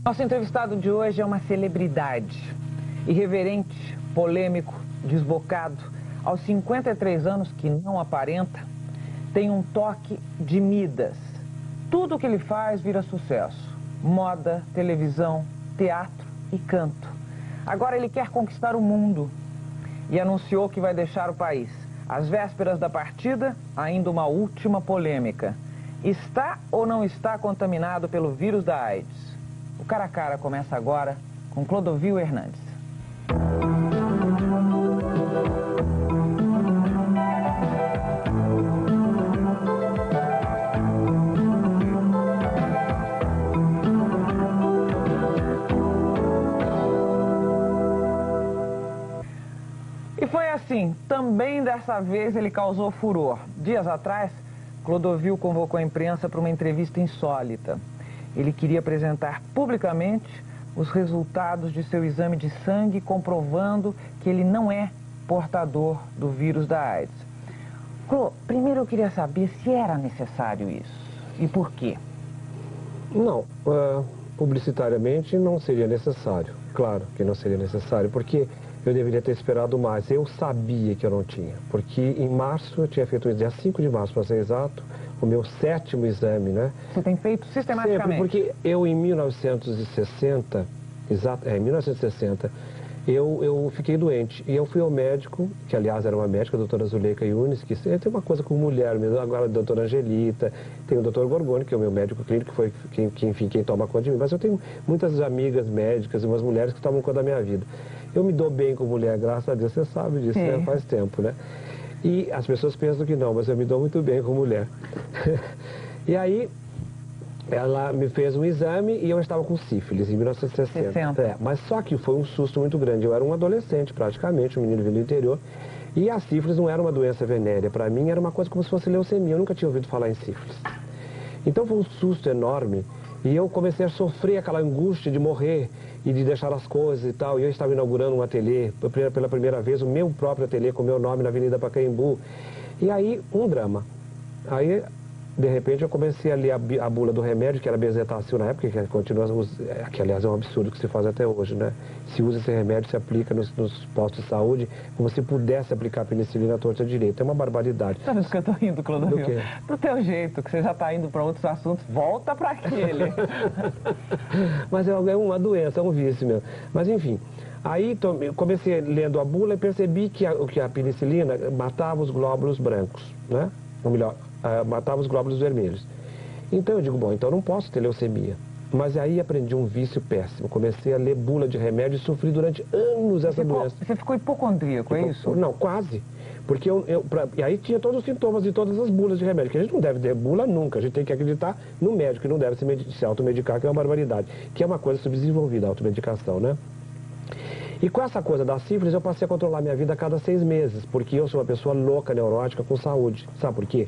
Nosso entrevistado de hoje é uma celebridade. Irreverente, polêmico, desbocado. Aos 53 anos, que não aparenta, tem um toque de Midas. Tudo o que ele faz vira sucesso. Moda, televisão, teatro e canto. Agora ele quer conquistar o mundo e anunciou que vai deixar o país. Às vésperas da partida, ainda uma última polêmica. Está ou não está contaminado pelo vírus da AIDS? O Cara a Cara começa agora com Clodovil Hernandes. E foi assim, também dessa vez ele causou furor. Dias atrás, Clodovil convocou a imprensa para uma entrevista insólita. Ele queria apresentar publicamente os resultados de seu exame de sangue, comprovando que ele não é portador do vírus da AIDS. Clô, primeiro eu queria saber se era necessário isso e por quê. Não, publicitariamente não seria necessário. Claro que não seria necessário, porque eu deveria ter esperado mais. Eu sabia que eu não tinha, porque em março eu tinha feito, dia 5 de março, para ser exato, o meu 7º exame, né? Você tem feito sistematicamente? Sempre, porque eu em 1960, em 1960, eu fiquei doente. E eu fui ao médico, que aliás era uma médica, a doutora Zuleika Yunis, que tem uma coisa com mulher mesmo, agora a doutora Angelita, tem o doutor Gorgoni, que é o meu médico clínico, que foi quem toma conta de mim. Mas eu tenho muitas amigas médicas e umas mulheres que tomam conta da minha vida. Eu me dou bem com mulher, graças a Deus, você sabe disso, né? Faz tempo, né? E as pessoas pensam que não, mas eu me dou muito bem com mulher. E aí, ela me fez um exame e eu estava com sífilis, em 1960. Mas só que foi um susto muito grande. Eu era um adolescente, praticamente, um menino vindo do interior. E a sífilis não era uma doença venérea. Para mim, era uma coisa como se fosse leucemia. Eu nunca tinha ouvido falar em sífilis. Então, foi um susto enorme. E eu comecei a sofrer aquela angústia de morrer e de deixar as coisas e tal. E eu estava inaugurando um ateliê, pela primeira vez, o meu próprio ateliê com o meu nome na Avenida Pacaembu. E aí, um drama. Aí, de repente, eu comecei a ler a bula do remédio, que era Bezetacil na época, que continua, que aliás é um absurdo que se faz até hoje, né? Se usa esse remédio, se aplica nos postos de saúde, como se pudesse aplicar penicilina à torta direita. É uma barbaridade. Sabe o que eu tô rindo, Clodovil? Do quê? Do teu jeito, que você já tá indo para outros assuntos, volta para aquele. Mas é uma doença, é um vício mesmo. Mas enfim, aí comecei lendo a bula e percebi que a penicilina matava os glóbulos brancos, né? Ou melhor, matava os glóbulos vermelhos. Então eu digo, bom, então eu não posso ter leucemia. Mas aí aprendi um vício péssimo. Comecei a ler bula de remédio e sofri durante anos essa doença. Você ficou hipocondríaco, é isso? Não, quase. Porque e aí tinha todos os sintomas de todas as bulas de remédio, que a gente não deve ter bula nunca, a gente tem que acreditar no médico, e não deve se automedicar, que é uma barbaridade, que é uma coisa subdesenvolvida, a automedicação, né? E com essa coisa da sífilis, eu passei a controlar minha vida a cada 6 meses, porque eu sou uma pessoa louca, neurótica, com saúde. Sabe por quê?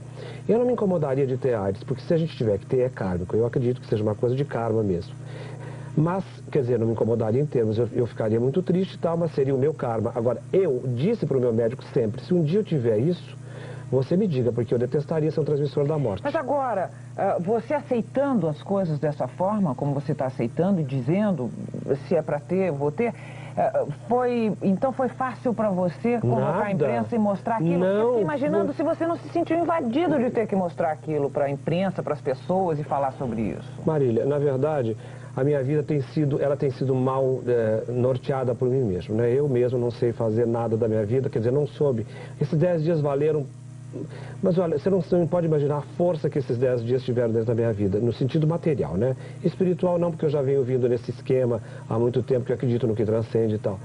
Eu não me incomodaria de ter AIDS, porque se a gente tiver que ter, é kármico. Eu acredito que seja uma coisa de karma mesmo. Mas, quer dizer, não me incomodaria em termos, eu ficaria muito triste e tal, mas seria o meu karma. Agora, eu disse para o meu médico sempre, se um dia eu tiver isso, você me diga, porque eu detestaria ser um transmissor da morte. Mas agora, você aceitando as coisas dessa forma, como você está aceitando e dizendo, se é para ter, vou ter, então foi fácil para você convocar a imprensa e mostrar aquilo? Não. Eu fiquei imaginando se você não se sentiu invadido de ter que mostrar aquilo para a imprensa, para as pessoas e falar sobre isso. Marília, na verdade, a minha vida tem sido mal norteada por mim mesmo, né? Eu mesmo não sei fazer nada da minha vida, quer dizer, não soube. Esses 10 dias valeram. Mas olha, você não pode imaginar a força que esses 10 dias tiveram dentro da minha vida, no sentido material, né? Espiritual não, porque eu já venho vindo nesse esquema há muito tempo, que eu acredito no que transcende e tal.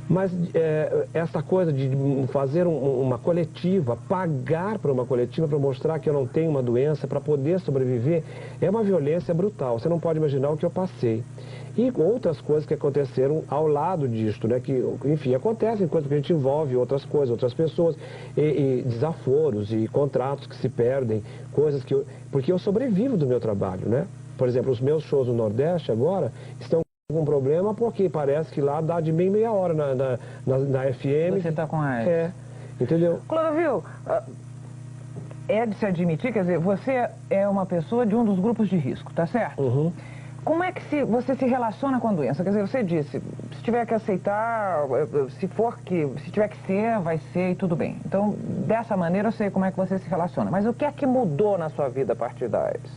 Mas essa coisa de fazer uma coletiva, pagar para uma coletiva para mostrar que eu não tenho uma doença, para poder sobreviver, é uma violência brutal. Você não pode imaginar o que eu passei. E outras coisas que aconteceram ao lado disto, né? Que, enfim, acontecem enquanto a gente envolve outras coisas, outras pessoas, e desaforos e contratos que se perdem, coisas que porque eu sobrevivo do meu trabalho, né? Por exemplo, os meus shows no Nordeste agora estão com um problema porque parece que lá dá de meia hora na FM. Você está com AIDS. Entendeu? Clodovil, é de se admitir, quer dizer, você é uma pessoa de um dos grupos de risco, tá certo? Uhum. Como é que você se relaciona com a doença? Quer dizer, você disse, se tiver que aceitar, se tiver que ser, vai ser e tudo bem. Então, dessa maneira eu sei como é que você se relaciona. Mas o que é que mudou na sua vida a partir da AIDS?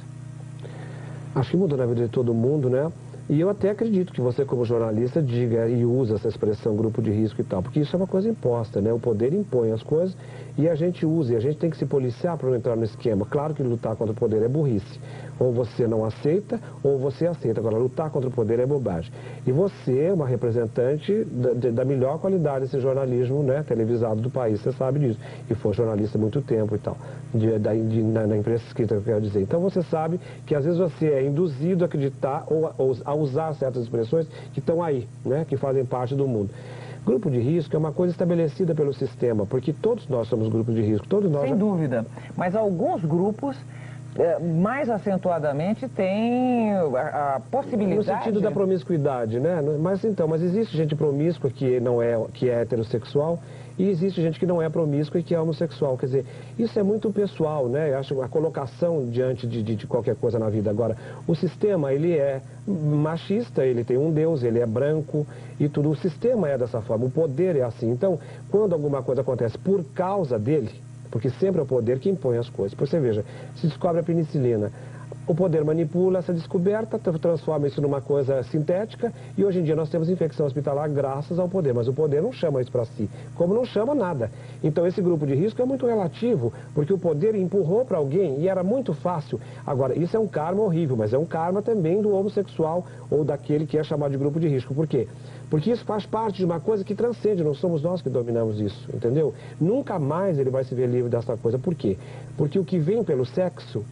Acho que mudou na vida de todo mundo, né? E eu até acredito que você, como jornalista, diga e usa essa expressão grupo de risco e tal, porque isso é uma coisa imposta, né? O poder impõe as coisas e a gente usa, e a gente tem que se policiar para não entrar no esquema. Claro que lutar contra o poder é burrice. Ou você não aceita, ou você aceita. Agora, lutar contra o poder é bobagem. E você é uma representante da melhor qualidade desse jornalismo, né, televisado do país, você sabe disso. E foi jornalista há muito tempo e tal, na imprensa escrita, que eu quero dizer. Então, você sabe que às vezes você é induzido a acreditar ou a usar certas expressões que estão aí, né, que fazem parte do mundo. Grupo de risco é uma coisa estabelecida pelo sistema, porque todos nós somos grupos de risco, todos nós... Sem dúvida, mas alguns grupos mais acentuadamente têm a possibilidade... No sentido da promiscuidade, né? Mas existe gente promíscua que é heterossexual e existe gente que não é promíscua e que é homossexual. Quer dizer, isso é muito pessoal, né? Eu acho a colocação diante de qualquer coisa na vida. Agora, o sistema, ele é machista, ele tem um Deus, ele é branco e tudo. O sistema é dessa forma, o poder é assim. Então, quando alguma coisa acontece por causa dele, porque sempre é o poder que impõe as coisas. Por você veja, se descobre a penicilina, o poder manipula essa descoberta, transforma isso numa coisa sintética e hoje em dia nós temos infecção hospitalar graças ao poder, mas o poder não chama isso para si, como não chama nada. Então esse grupo de risco é muito relativo, porque o poder empurrou para alguém e era muito fácil. Agora, isso é um karma horrível, mas é um karma também do homossexual ou daquele que é chamado de grupo de risco. Por quê? Porque isso faz parte de uma coisa que transcende, não somos nós que dominamos isso, entendeu? Nunca mais ele vai se ver livre dessa coisa. Por quê? Porque o que vem pelo sexo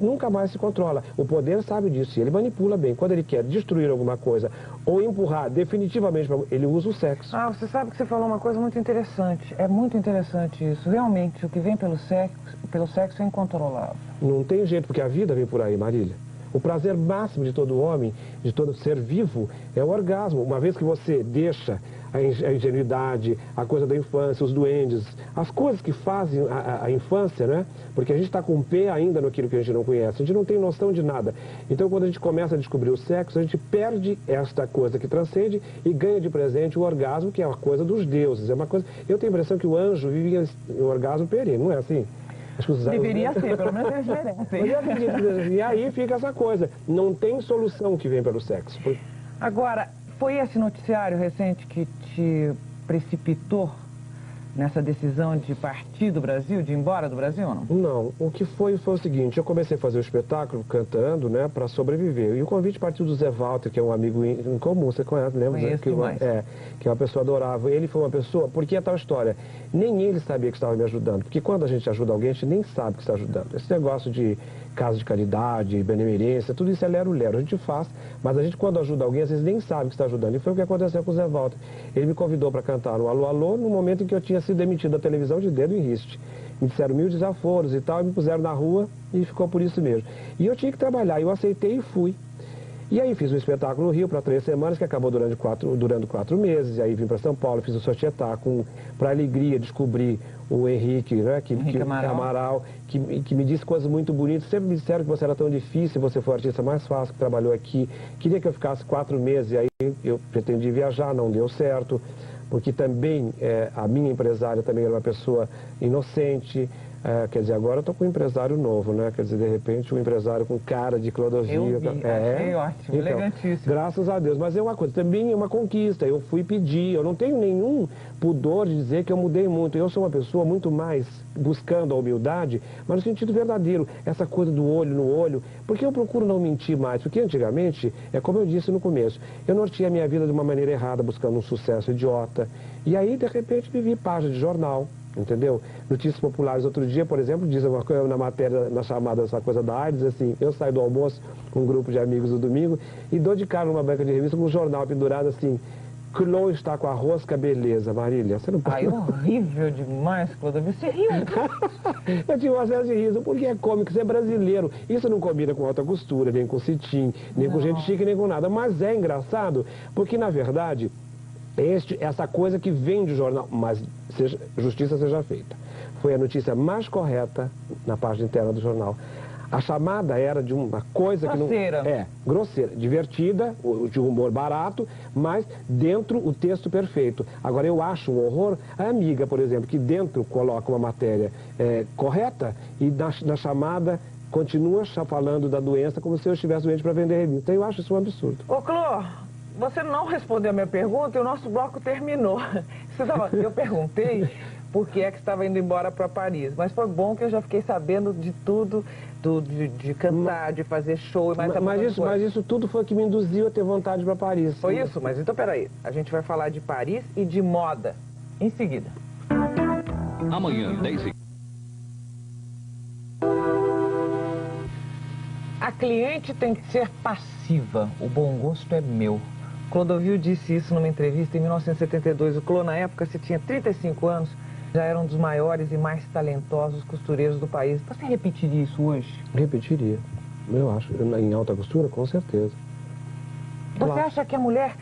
nunca mais se controla. O poder sabe disso e ele manipula bem. Quando ele quer destruir alguma coisa ou empurrar definitivamente, ele usa o sexo. Ah, você sabe que você falou uma coisa muito interessante. É muito interessante isso. Realmente, o que vem pelo sexo é incontrolável. Não tem jeito, porque a vida vem por aí, Marília. O prazer máximo de todo homem, de todo ser vivo, é o orgasmo. Uma vez que você deixa a ingenuidade, a coisa da infância, os duendes, as coisas que fazem a infância, né? Porque a gente está com o pé ainda naquilo que a gente não conhece, a gente não tem noção de nada. Então, quando a gente começa a descobrir o sexo, a gente perde esta coisa que transcende e ganha de presente o orgasmo, que é uma coisa dos deuses. É uma coisa... Eu tenho a impressão que o anjo vive em orgasmo perene, não é assim? Deveria ser, pelo menos eles merecem. E aí fica essa coisa, não tem solução que vem pelo sexo. Agora, foi esse noticiário recente que te precipitou nessa decisão de partir do Brasil, de ir embora do Brasil ou não? Não, o que foi o seguinte, eu comecei a fazer o espetáculo cantando, né, para sobreviver. E o convite partiu do Zé Walter, que é um amigo em comum, você conhece, lembra? Conheço demais. Que é uma pessoa adorável. Ele foi uma pessoa, porque é tal história, nem ele sabia que estava me ajudando, porque quando a gente ajuda alguém, a gente nem sabe que está ajudando. Esse negócio de casa de caridade, benemerência, tudo isso é lero-lero, a gente faz, mas a gente quando ajuda alguém, às vezes nem sabe que está ajudando. E foi o que aconteceu com o Zé Walter. Ele me convidou para cantar no Alô Alô, no momento em que eu tinha sido demitido da televisão de dedo em riste. Me disseram 1000 desaforos e tal, e me puseram na rua e ficou por isso mesmo. E eu tinha que trabalhar, eu aceitei e fui. E aí fiz um espetáculo no Rio para 3 semanas, que acabou durando 4 meses, e aí vim para São Paulo, fiz o Societá, para alegria, descobri o Henrique, né, Amaral, que me disse coisas muito bonitas. Sempre me disseram que você era tão difícil, você foi o artista mais fácil que trabalhou aqui. Queria que eu ficasse 4 meses, e aí eu pretendi viajar, não deu certo, porque também a minha empresária também era uma pessoa inocente. Quer dizer, agora eu estou com um empresário novo, né? Quer dizer, de repente, um empresário com cara de Clodovil. Eu vi, achei ótimo, então, elegantíssimo. Graças a Deus. Mas é uma coisa, também é uma conquista. Eu fui pedir, eu não tenho nenhum pudor de dizer que eu mudei muito. Eu sou uma pessoa muito mais buscando a humildade, mas no sentido verdadeiro. Essa coisa do olho no olho. Porque eu procuro não mentir mais. Porque antigamente, é como eu disse no começo, eu norteei a minha vida de uma maneira errada, buscando um sucesso idiota. E aí, de repente, vivi página de jornal. Entendeu? Notícias populares. Outro dia, por exemplo, diz uma coisa na matéria, na chamada dessa coisa da AIDS, assim, eu saio do almoço com um grupo de amigos no domingo e dou de cara numa banca de revista com um jornal pendurado assim, Clô está com a rosca, beleza, Marília. Você não pode... Ai, horrível demais, Clodovil. Você riu? Eu tinha um acesso de riso, porque é cômico, você é brasileiro. Isso não combina com alta costura, nem com cetim, nem com gente chique, nem com nada. Mas é engraçado, porque na verdade... essa coisa que vem de jornal, mas justiça seja feita. Foi a notícia mais correta na página interna do jornal. A chamada era de uma coisa grosseira. que não... grosseira, divertida, de humor barato, mas dentro o texto perfeito. Agora, eu acho um horror a amiga, por exemplo, que dentro coloca uma matéria correta e na chamada continua falando da doença como se eu estivesse doente para vender revista. Eu acho isso um absurdo. Ô, Clô, você não respondeu a minha pergunta e o nosso bloco terminou. Eu perguntei por que é que estava indo embora para Paris, mas foi bom que eu já fiquei sabendo de tudo, de cantar, de fazer show e mas isso tudo foi que me induziu a ter vontade para Paris. Foi isso? Mas então, peraí, a gente vai falar de Paris e de moda em seguida. Amanhã, 10h. A cliente tem que ser passiva, o bom gosto é meu. Clodovil disse isso numa entrevista em 1972. O Clô, na época, você tinha 35 anos, já era um dos maiores e mais talentosos costureiros do país. Você repetiria isso hoje? Repetiria, eu acho. Em alta costura, com certeza. Você acha que a mulher...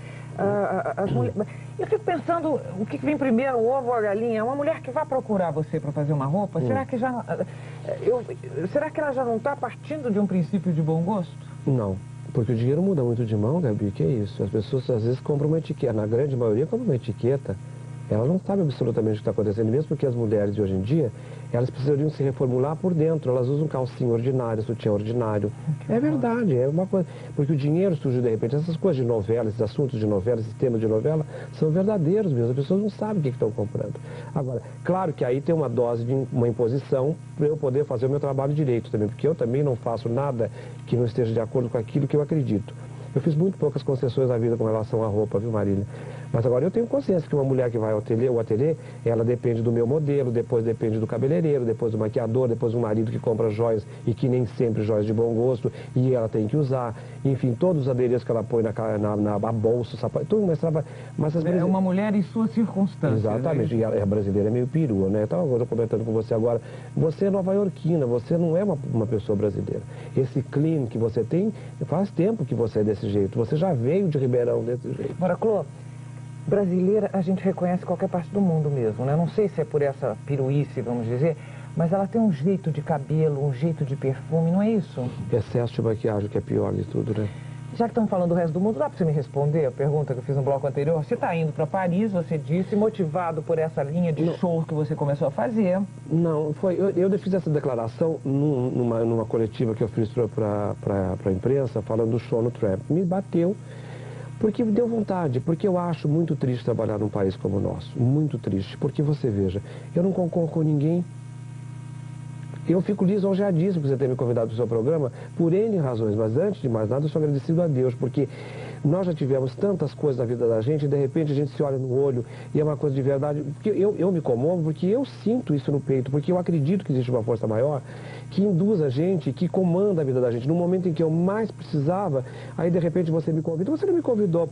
Eu fico pensando, o que vem primeiro, o ovo ou a galinha? Uma mulher que vai procurar você para fazer uma roupa, será que ela já não está partindo de um princípio de bom gosto? Não, porque o dinheiro muda muito de mão, Gabi, que é isso? As pessoas às vezes compram uma etiqueta, na grande maioria compram uma etiqueta, ela não sabe absolutamente o que está acontecendo, mesmo porque as mulheres de hoje em dia, elas precisariam se reformular por dentro, elas usam calcinha ordinária, sutiã ordinário. É verdade, é uma coisa, porque o dinheiro surge de repente, essas coisas de novela, esses assuntos de novela, esses temas de novela, são verdadeiros mesmo, as pessoas não sabem o que estão comprando. Agora, claro que aí tem uma dose de uma imposição para eu poder fazer o meu trabalho direito também, porque eu também não faço nada que não esteja de acordo com aquilo que eu acredito. Eu fiz muito poucas concessões na vida com relação à roupa, viu, Marília? Mas agora eu tenho consciência que uma mulher que vai ao ateliê, ela depende do meu modelo, depois depende do cabeleireiro, depois do maquiador, depois do marido que compra joias e que nem sempre joias de bom gosto e ela tem que usar. Enfim, todos os adereços que ela põe na bolsa, sapato, tudo, mas É uma mulher em suas circunstâncias. Exatamente, e a brasileira é meio perua, né? Eu estava comentando com você agora, você é nova-iorquina, você não é uma pessoa brasileira. Esse clima que você tem, faz tempo que você é desse jeito, você já veio de Ribeirão desse jeito. Agora, Clô, brasileira a gente reconhece em qualquer parte do mundo mesmo, né? Não sei se é por essa piruíce, vamos dizer, mas ela tem um jeito de cabelo, um jeito de perfume, não é isso? Excesso de maquiagem que é pior de tudo, né? Já que estamos falando do resto do mundo, dá para você me responder a pergunta que eu fiz no bloco anterior? Você está indo para Paris, você disse, motivado por essa linha de show que você começou a fazer. Não, foi. Eu fiz essa declaração numa coletiva que eu fiz para a imprensa, falando do show no Tramp. Me bateu, porque me deu vontade, porque eu acho muito triste trabalhar num país como o nosso. Muito triste, porque você veja, eu não concordo com ninguém. Eu fico lisonjeadíssimo por você ter me convidado para o seu programa, por N razões, mas antes de mais nada eu sou agradecido a Deus, porque nós já tivemos tantas coisas na vida da gente e de repente a gente se olha no olho e é uma coisa de verdade. Porque eu me comovo porque eu sinto isso no peito, porque eu acredito que existe uma força maior que induz a gente, que comanda a vida da gente. No momento em que eu mais precisava, aí de repente você me convida. Você não me convidou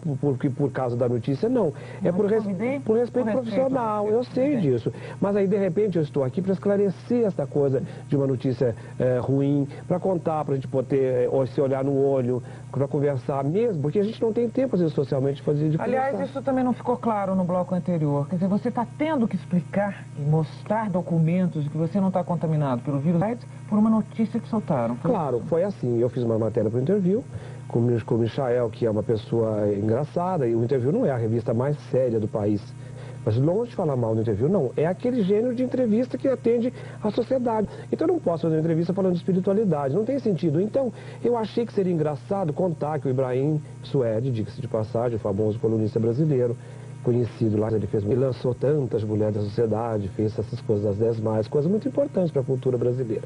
por causa da notícia, não. É por respeito profissional, eu sei disso. Mas aí de repente eu estou aqui para esclarecer essa coisa de uma notícia ruim, para contar, para a gente poder se olhar no olho, para conversar mesmo, porque a gente não tem tempo, às vezes, socialmente, de fazer de Aliás, conversar. isso também não ficou claro no bloco anterior. Quer dizer, você está tendo que explicar e mostrar documentos de que você não está contaminado pelo vírus por uma notícia que soltaram. Claro, foi assim. Eu fiz uma matéria para o Interview com o Michael, que é uma pessoa engraçada, e o Interview não é a revista mais séria do país. Mas longe de falar mal do Interview, não. É aquele gênero de entrevista que atende à sociedade. Então eu não posso fazer uma entrevista falando de espiritualidade, não tem sentido. Então eu achei que seria engraçado contar que o Ibrahim Suede, diga-se de passagem, o famoso colunista brasileiro, conhecido lá, ele lançou tantas mulheres da sociedade, fez essas coisas das 10 mais, coisas muito importantes para a cultura brasileira.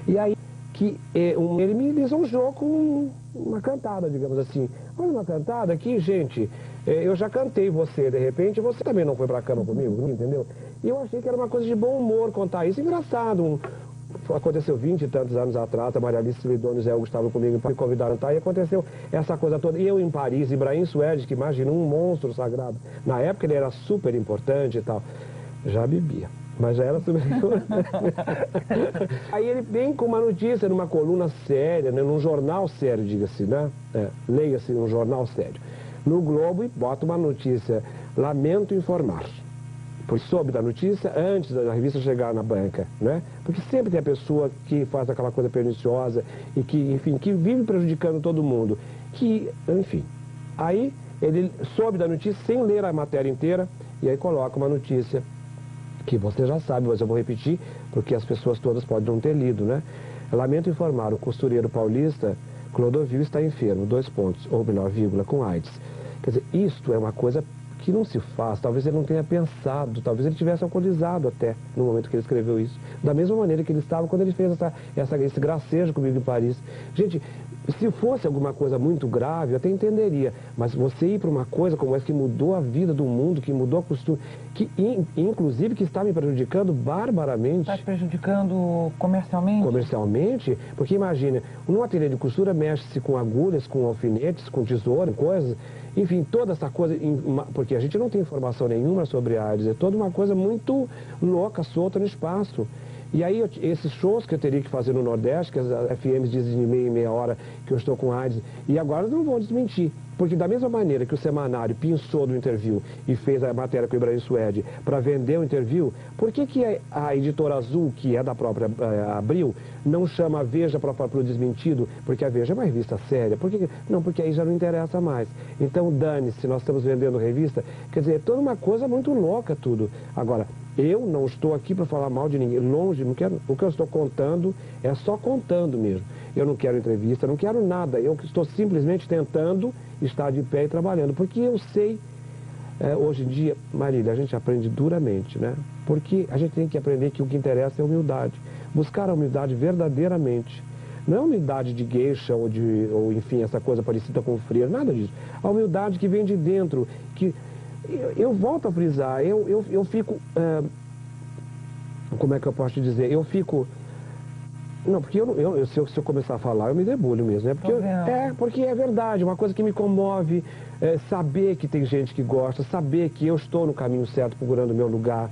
E aí que ele me lisonjou com uma cantada, digamos assim. Olha uma cantada aqui, gente, eu já cantei você, de repente, você também não foi pra cama comigo, entendeu? E eu achei que era uma coisa de bom humor contar isso, engraçado. Aconteceu 20 e tantos anos atrás, a Maria Alice Lidônio e Zé Hugo estavam comigo, me convidaram, tá? E aconteceu essa coisa toda. E eu em Paris, Ibrahim Suede, que imagina um monstro sagrado. Na época ele era super importante e tal. Já bebia. Mas já era super importante. Aí ele vem com uma notícia numa coluna séria, né, num jornal sério, diga-se, né? Leia-se num jornal sério. No Globo e bota uma notícia, lamento informar. Porque soube da notícia antes da revista chegar na banca, né? Porque sempre tem a pessoa que faz aquela coisa perniciosa e que, enfim, que vive prejudicando todo mundo. Que, enfim, aí ele soube da notícia sem ler a matéria inteira e aí coloca uma notícia que você já sabe, mas eu vou repetir, porque as pessoas todas podem não ter lido, né? Lamento informar, o costureiro paulista Clodovil está enfermo, 2 pontos, ou melhor, vírgula, com AIDS. Quer dizer, isto é uma coisa que não se faz, talvez ele não tenha pensado, talvez ele tivesse alcoolizado até no momento que ele escreveu isso. Da mesma maneira que ele estava quando ele fez esse gracejo comigo em Paris. Gente, se fosse alguma coisa muito grave, eu até entenderia, mas você ir para uma coisa como essa que mudou a vida do mundo, que mudou a costume, que inclusive que está me prejudicando barbaramente. Está te prejudicando comercialmente? Comercialmente? Porque imagina, num ateliê de costura mexe-se com agulhas, com alfinetes, com tesoura, coisas, enfim, toda essa coisa, porque a gente não tem informação nenhuma sobre a AIDS, é toda uma coisa muito louca, solta no espaço. E aí, esses shows que eu teria que fazer no Nordeste, que as FMs dizem de meia em meia hora que eu estou com AIDS, e agora não vão desmentir. Porque da mesma maneira que o Semanário pinçou do Interview e fez a matéria com o Ibrahim Suede para vender o Interview, por que a Editora Azul, que é da própria Abril, não chama a Veja para o desmentido? Porque a Veja é uma revista séria. Por que? Não, porque aí já não interessa mais. Então, dane-se, nós estamos vendendo revista. Quer dizer, é toda uma coisa muito louca tudo. Agora, eu não estou aqui para falar mal de ninguém, longe, não quero. O que eu estou contando é só contando mesmo. Eu não quero entrevista, não quero nada. Eu estou simplesmente tentando estar de pé e trabalhando. Porque eu sei, hoje em dia, Marília, a gente aprende duramente, né? Porque a gente tem que aprender que o que interessa é a humildade. Buscar a humildade verdadeiramente. Não é humildade de geisha ou enfim, essa coisa parecida com freira, nada disso. A humildade que vem de dentro, que... Eu volto a frisar, eu fico, como é que eu posso te dizer, eu fico, não, porque se eu começar a falar, eu me debulho mesmo, né? Porque é verdade, uma coisa que me comove, saber que tem gente que gosta, saber que eu estou no caminho certo procurando o meu lugar,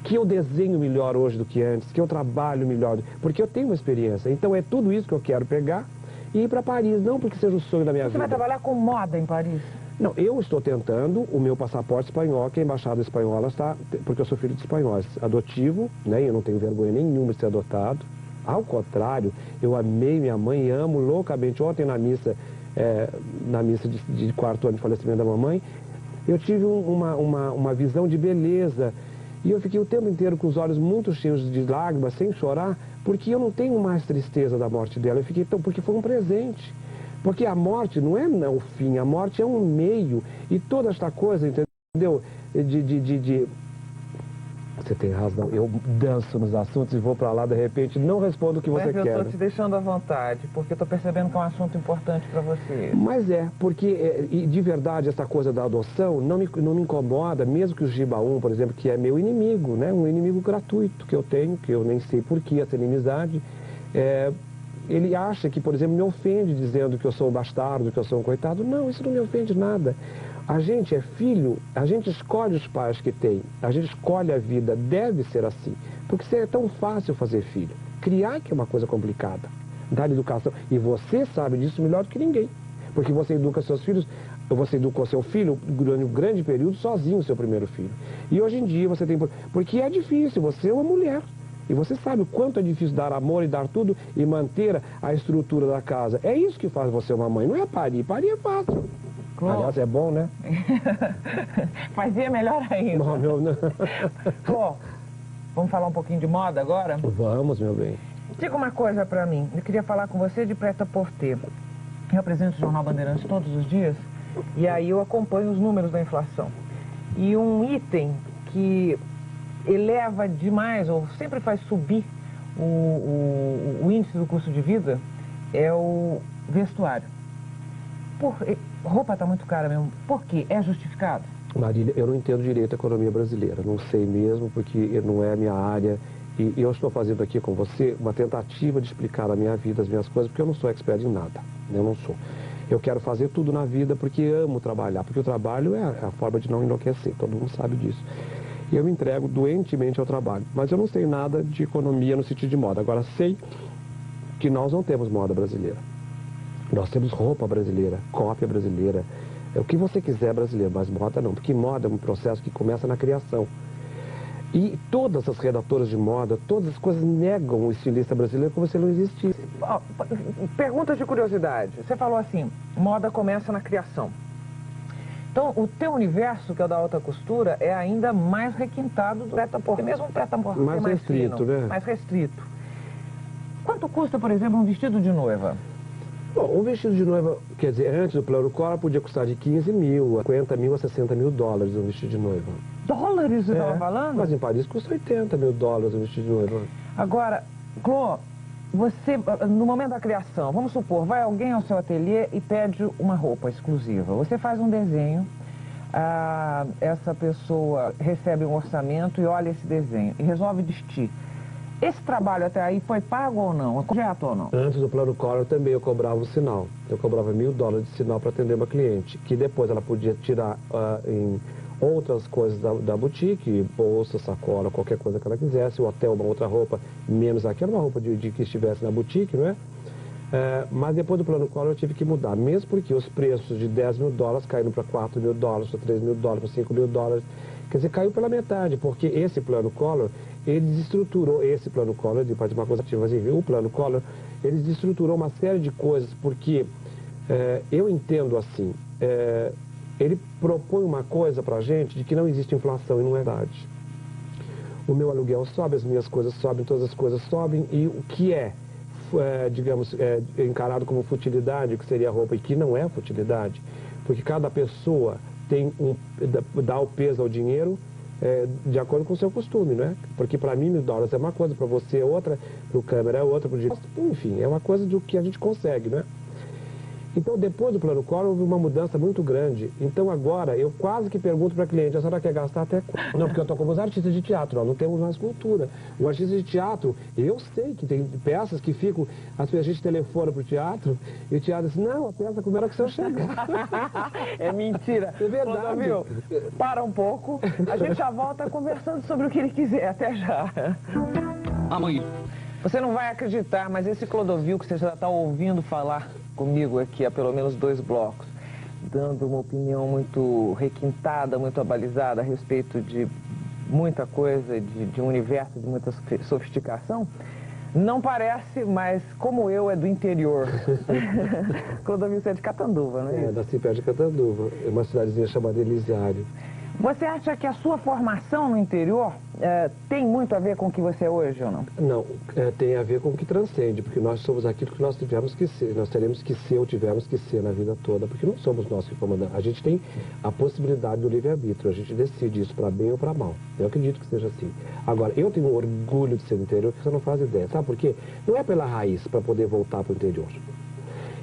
que eu desenho melhor hoje do que antes, que eu trabalho melhor, porque eu tenho uma experiência, então é tudo isso que eu quero pegar e ir para Paris, não porque seja o sonho da minha vida. Você vai trabalhar com moda em Paris? Não, eu estou tentando o meu passaporte espanhol, que a embaixada espanhola está, porque eu sou filho de espanhóis, adotivo, né? Eu não tenho vergonha nenhuma de ser adotado. Ao contrário, eu amei minha mãe e amo loucamente. Ontem na missa de 4º ano de falecimento da mamãe, eu tive uma visão de beleza. E eu fiquei o tempo inteiro com os olhos muito cheios de lágrimas, sem chorar, porque eu não tenho mais tristeza da morte dela. Eu fiquei porque foi um presente. Porque a morte não é o fim, a morte é um meio. E toda esta coisa, entendeu? Você tem razão, eu danço nos assuntos e vou para lá, de repente, não respondo o que você quer. Mas eu estou te deixando à vontade, porque eu estou percebendo que é um assunto importante para você. Mas porque de verdade essa coisa da adoção não me incomoda, mesmo que o Gibaum, por exemplo, que é meu inimigo, né? Um inimigo gratuito que eu tenho, que eu nem sei por que essa inimizade, ele acha que, por exemplo, me ofende dizendo que eu sou um bastardo, que eu sou um coitado. Não, isso não me ofende nada. A gente é filho, a gente escolhe os pais que tem, a gente escolhe a vida, deve ser assim. Porque é tão fácil fazer filho. Criar que é uma coisa complicada. Dar educação. E você sabe disso melhor do que ninguém. Porque você educa seus filhos, você educou seu filho durante um grande período sozinho, seu primeiro filho. E hoje em dia você tem... Porque é difícil, você é uma mulher. E você sabe o quanto é difícil dar amor e dar tudo e manter a estrutura da casa. É isso que faz você uma mãe, não é parir. Parir é fácil. Claro. Aliás, é bom, né? Fazer é melhor ainda. Bom, Bom, vamos falar um pouquinho de moda agora? Vamos, meu bem. Diga uma coisa pra mim. Eu queria falar com você de prêt-à-porter. Eu apresento o Jornal Bandeirantes todos os dias e aí eu acompanho os números da inflação. E um item que eleva demais, ou sempre faz subir o índice do custo de vida, é o vestuário. Roupa está muito cara mesmo. Por quê? É justificado? Marília, eu não entendo direito a economia brasileira. Não sei mesmo, porque não é a minha área. E eu estou fazendo aqui com você uma tentativa de explicar a minha vida, as minhas coisas, porque eu não sou expert em nada. Eu não sou. Eu quero fazer tudo na vida porque amo trabalhar. Porque o trabalho é a forma de não enlouquecer. Todo mundo sabe disso. E eu me entrego doentemente ao trabalho. Mas eu não sei nada de economia no sentido de moda. Agora, sei que nós não temos moda brasileira. Nós temos roupa brasileira, cópia brasileira, o que você quiser brasileiro, mas moda não, porque moda é um processo que começa na criação. E todas as redatoras de moda, todas as coisas negam o estilista brasileiro como se ele não existisse. Pergunta de curiosidade. Você falou assim, moda começa na criação. Então, o teu universo, que é o da alta costura, é ainda mais requintado do prêt-à-porter. Mesmo o prêt-à-porter mais restrito, fino, né? Mais restrito. Quanto custa, por exemplo, um vestido de noiva? Bom, um vestido de noiva, quer dizer, antes do plano Collor podia custar de 15 mil, a 50 mil a 60 mil dólares um vestido de noiva. Dólares você estava falando? Mas em Paris custa 80 mil dólares um vestido de noiva. Agora, Clô, você, no momento da criação, vamos supor, vai alguém ao seu ateliê e pede uma roupa exclusiva. Você faz um desenho, essa pessoa recebe um orçamento e olha esse desenho e resolve vestir. Esse trabalho até aí foi pago ou não? Correto ou não? Antes do plano Collor também eu cobrava o sinal. Eu cobrava 1.000 dólares de sinal para atender uma cliente, que depois ela podia tirar em outras coisas da boutique, bolsa, sacola, qualquer coisa que ela quisesse, ou até uma outra roupa, menos aquela, uma roupa de que estivesse na boutique, não é? Mas depois do plano Collor eu tive que mudar, mesmo porque os preços de 10 mil dólares caíram para 4 mil dólares, para 3 mil dólares, para 5 mil dólares. Quer dizer, caiu pela metade, porque esse plano Collor, ele desestruturou esse plano Collor, de uma coisa ativa, assim, o plano Collor, ele desestruturou uma série de coisas, porque eu entendo assim, ele propõe uma coisa pra gente de que não existe inflação e não é verdade. O meu aluguel sobe, as minhas coisas sobem, todas as coisas sobem, e o que digamos, encarado como futilidade, que seria a roupa, e que não é futilidade, porque cada pessoa dá o peso ao dinheiro de acordo com o seu costume, né? Porque para mim 1.000 dólares é uma coisa, para você é outra, para o câmera é outra, enfim, é uma coisa do que a gente consegue, né? Então, depois do plano Collor, houve uma mudança muito grande. Então, agora, eu quase que pergunto para a cliente, a senhora quer gastar até quanto? Não, porque eu estou como os artistas de teatro, nós não temos mais cultura. O artista de teatro, eu sei que tem peças que ficam, a gente telefona para o teatro, e o teatro diz, não, a peça como era que o senhor chegar. É mentira. É verdade. Viu? Para um pouco, a gente já volta conversando sobre o que ele quiser. Até já. Amanhã. Você não vai acreditar, mas esse Clodovil que você já está ouvindo falar comigo aqui há pelo menos 2 blocos, dando uma opinião muito requintada, muito abalizada a respeito de muita coisa, de um universo de muita sofisticação, não parece, mas como eu, é do interior. Clodovil, você é de Catanduva, não é isso? Nasci perto de Catanduva, é uma cidadezinha chamada Elisiário. Você acha que a sua formação no interior tem muito a ver com o que você é hoje ou não? Não, tem a ver com o que transcende, porque nós somos aquilo que nós tivemos que ser, nós teremos que ser ou tivemos que ser na vida toda, porque não somos nós que comandamos. A gente tem a possibilidade do livre-arbítrio, a gente decide isso para bem ou para mal. Eu acredito que seja assim. Agora, eu tenho um orgulho de ser do interior que você não faz ideia. Sabe por quê? Não é pela raiz para poder voltar para o interior.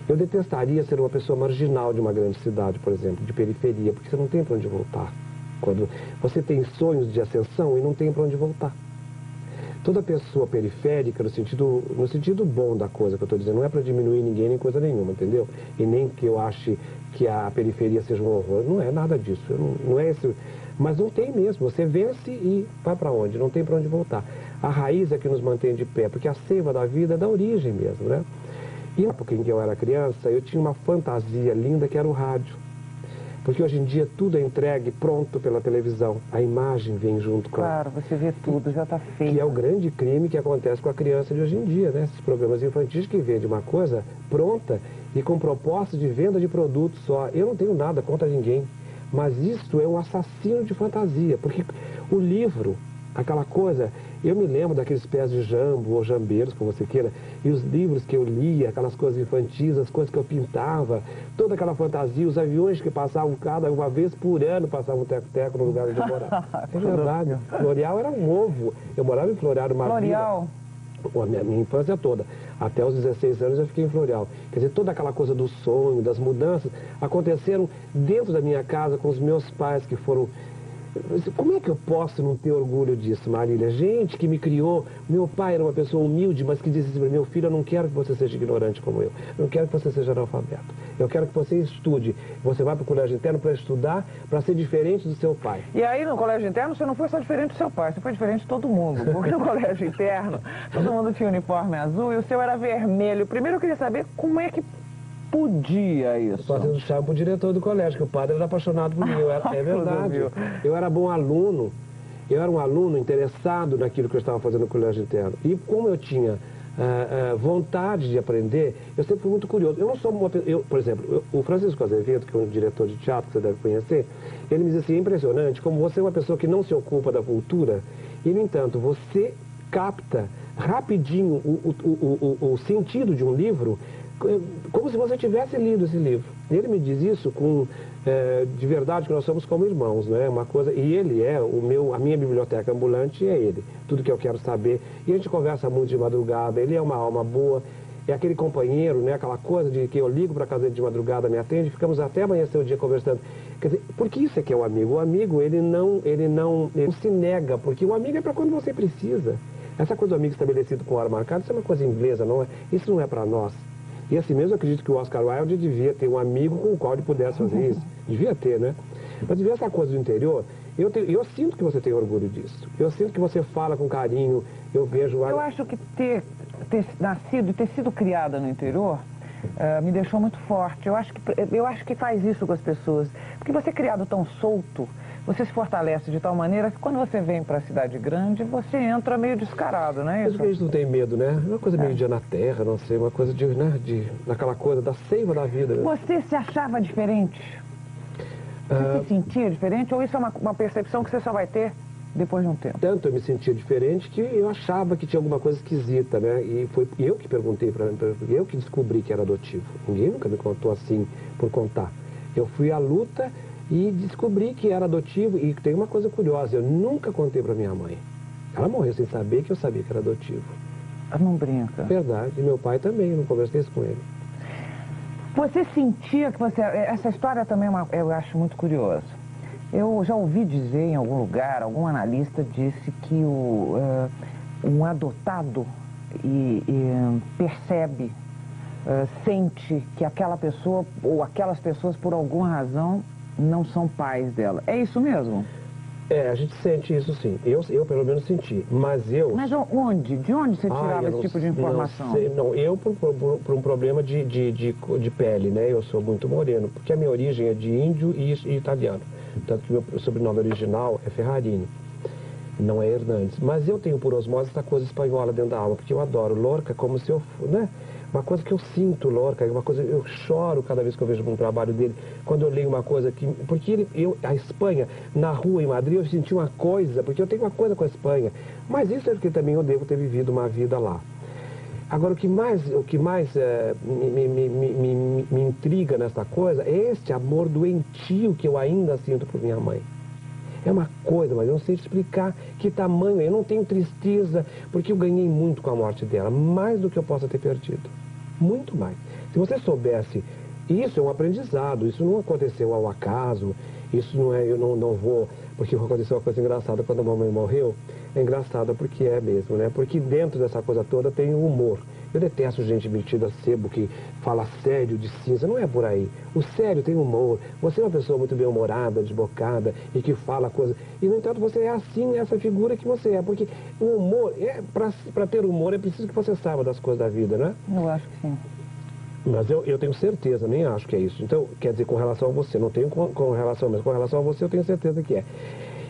Eu detestaria ser uma pessoa marginal de uma grande cidade, por exemplo, de periferia, porque você não tem para onde voltar. Quando você tem sonhos de ascensão e não tem para onde voltar. Toda pessoa periférica, no sentido bom da coisa que eu estou dizendo, não é para diminuir ninguém nem coisa nenhuma, entendeu? E nem que eu ache que a periferia seja um horror, não é nada disso, não é esse... Mas não tem mesmo, você vence e vai para onde? Não tem para onde voltar. A raiz é que nos mantém de pé, porque a seiva da vida é da origem mesmo, né? E na época em que eu era criança, eu tinha uma fantasia linda que era o rádio. Porque hoje em dia tudo é entregue pronto pela televisão. A imagem vem junto com... Claro, você vê tudo, já está feito. Que é o grande crime que acontece com a criança de hoje em dia, né? Esses programas infantis que vendem uma coisa pronta e com proposta de venda de produtos só. Eu não tenho nada contra ninguém, mas isso é um assassino de fantasia. Porque o livro, aquela coisa... Eu me lembro daqueles pés de jambo ou jambeiros, como você queira, e os livros que eu lia, aquelas coisas infantis, as coisas que eu pintava, toda aquela fantasia, os aviões que passavam cada uma vez por ano, passavam um teco-teco no lugar onde eu morava. É verdade. Floreal era um ovo. Eu morava em Floreal, uma Floreal? Vida, minha infância toda. Até os 16 anos eu fiquei em Floreal. Quer dizer, toda aquela coisa do sonho, das mudanças, aconteceram dentro da minha casa com os meus pais que foram... Como é que eu posso não ter orgulho disso, Marília? Gente que me criou, meu pai era uma pessoa humilde, mas que disse assim, meu filho, eu não quero que você seja ignorante como eu não quero que você seja analfabeto, eu quero que você estude, você vai para o colégio interno para estudar, para ser diferente do seu pai. E aí no colégio interno você não foi só diferente do seu pai, você foi diferente de todo mundo, porque no colégio interno todo mundo tinha uniforme azul e o seu era vermelho. Primeiro eu queria saber como é que podia isso. Fazendo chave pro diretor do colégio, que o padre era apaixonado por mim. É verdade. Eu era bom aluno eu era um aluno interessado naquilo que eu estava fazendo no colégio interno. E como eu tinha vontade de aprender, eu sempre fui muito curioso. Eu não sou uma pessoa... Por exemplo, o Francisco Azevedo, que é um diretor de teatro que você deve conhecer, ele me diz assim, é impressionante como você é uma pessoa que não se ocupa da cultura e, no entanto, você capta rapidinho o sentido de um livro como se você tivesse lido esse livro. Ele me diz isso de verdade, que nós somos como irmãos, né? Uma coisa, e ele é a minha biblioteca ambulante é ele. Tudo que eu quero saber. E a gente conversa muito de madrugada, ele é uma alma boa, é aquele companheiro, né? Aquela coisa de que eu ligo para casa dele de madrugada, me atende, ficamos até amanhecer o dia conversando. Quer dizer, porque isso é que é o amigo. O amigo, ele não se nega, porque o amigo é para quando você precisa. Essa coisa do amigo estabelecido com hora marcada, isso é uma coisa inglesa, não é? Isso não é para nós. E assim mesmo eu acredito que o Oscar Wilde devia ter um amigo com o qual ele pudesse fazer isso. Devia ter, né? Mas devia essa coisa do interior, eu sinto que você tem orgulho disso. Eu sinto que você fala com carinho, eu vejo... Eu acho que ter nascido e ter sido criada no interior me deixou muito forte. Eu acho que faz isso com as pessoas. Porque você é criado tão solto, você se fortalece de tal maneira que quando você vem para a cidade grande, você entra meio descarado, não é isso? Mas a gente não tem medo, né? É uma coisa meio dia na terra, não sei, uma coisa daquela coisa da seiva da vida. Né? Você se achava diferente? Você se sentia diferente? Ou isso é uma percepção que você só vai ter depois de um tempo? Tanto eu me sentia diferente que eu achava que tinha alguma coisa esquisita, né? E foi eu que perguntei eu que descobri que era adotivo. Ninguém nunca me contou assim por contar. Eu fui à luta e descobri que era adotivo. E tem uma coisa curiosa, eu nunca contei para minha mãe. Ela morreu sem saber que eu sabia que era adotivo. Não brinca. Verdade. E meu pai também, eu não conversei isso com ele. Você sentia que você... Essa história também eu acho muito curiosa. Eu já ouvi dizer em algum lugar, algum analista disse que um adotado percebe, sente que aquela pessoa ou aquelas pessoas, por alguma razão, não são pais dela. É isso mesmo? A gente sente isso sim. Eu pelo menos senti. Mas onde? De onde você tirava esse tipo de informação? Eu por um problema de pele, né? Eu sou muito moreno, porque a minha origem é de índio e italiano. Tanto que meu sobrenome original é Ferrarini, não é Hernandes. Mas eu tenho por osmose essa coisa espanhola dentro da alma, porque eu adoro Lorca como se eu... né? Uma coisa que eu sinto, Lorca, uma coisa, eu choro cada vez que eu vejo um trabalho dele, quando eu leio uma coisa que... Porque a Espanha, na rua em Madrid, eu senti uma coisa, porque eu tenho uma coisa com a Espanha, mas isso é porque também eu devo ter vivido uma vida lá. Agora, o que mais me intriga nessa coisa é este amor doentio que eu ainda sinto por minha mãe. É uma coisa, mas eu não sei te explicar que tamanho é. Eu não tenho tristeza, porque eu ganhei muito com a morte dela, mais do que eu possa ter perdido. Muito mais. Se você soubesse, isso é um aprendizado, isso não aconteceu ao acaso, isso não é, eu não vou, porque aconteceu uma coisa engraçada quando a mamãe morreu, é engraçada porque é mesmo, né? Porque dentro dessa coisa toda tem o humor. Eu detesto gente metida a sebo que fala sério de cinza, não é por aí. O sério tem humor. Você é uma pessoa muito bem-humorada, desbocada e que fala coisas. E, no entanto, você é assim, essa figura que você é. Porque o humor, para ter humor, é preciso que você saiba das coisas da vida, né? Eu acho que sim. Mas eu tenho certeza, nem acho que é isso. Então, quer dizer, com relação a você, não tenho com relação, mas com relação a você eu tenho certeza que é.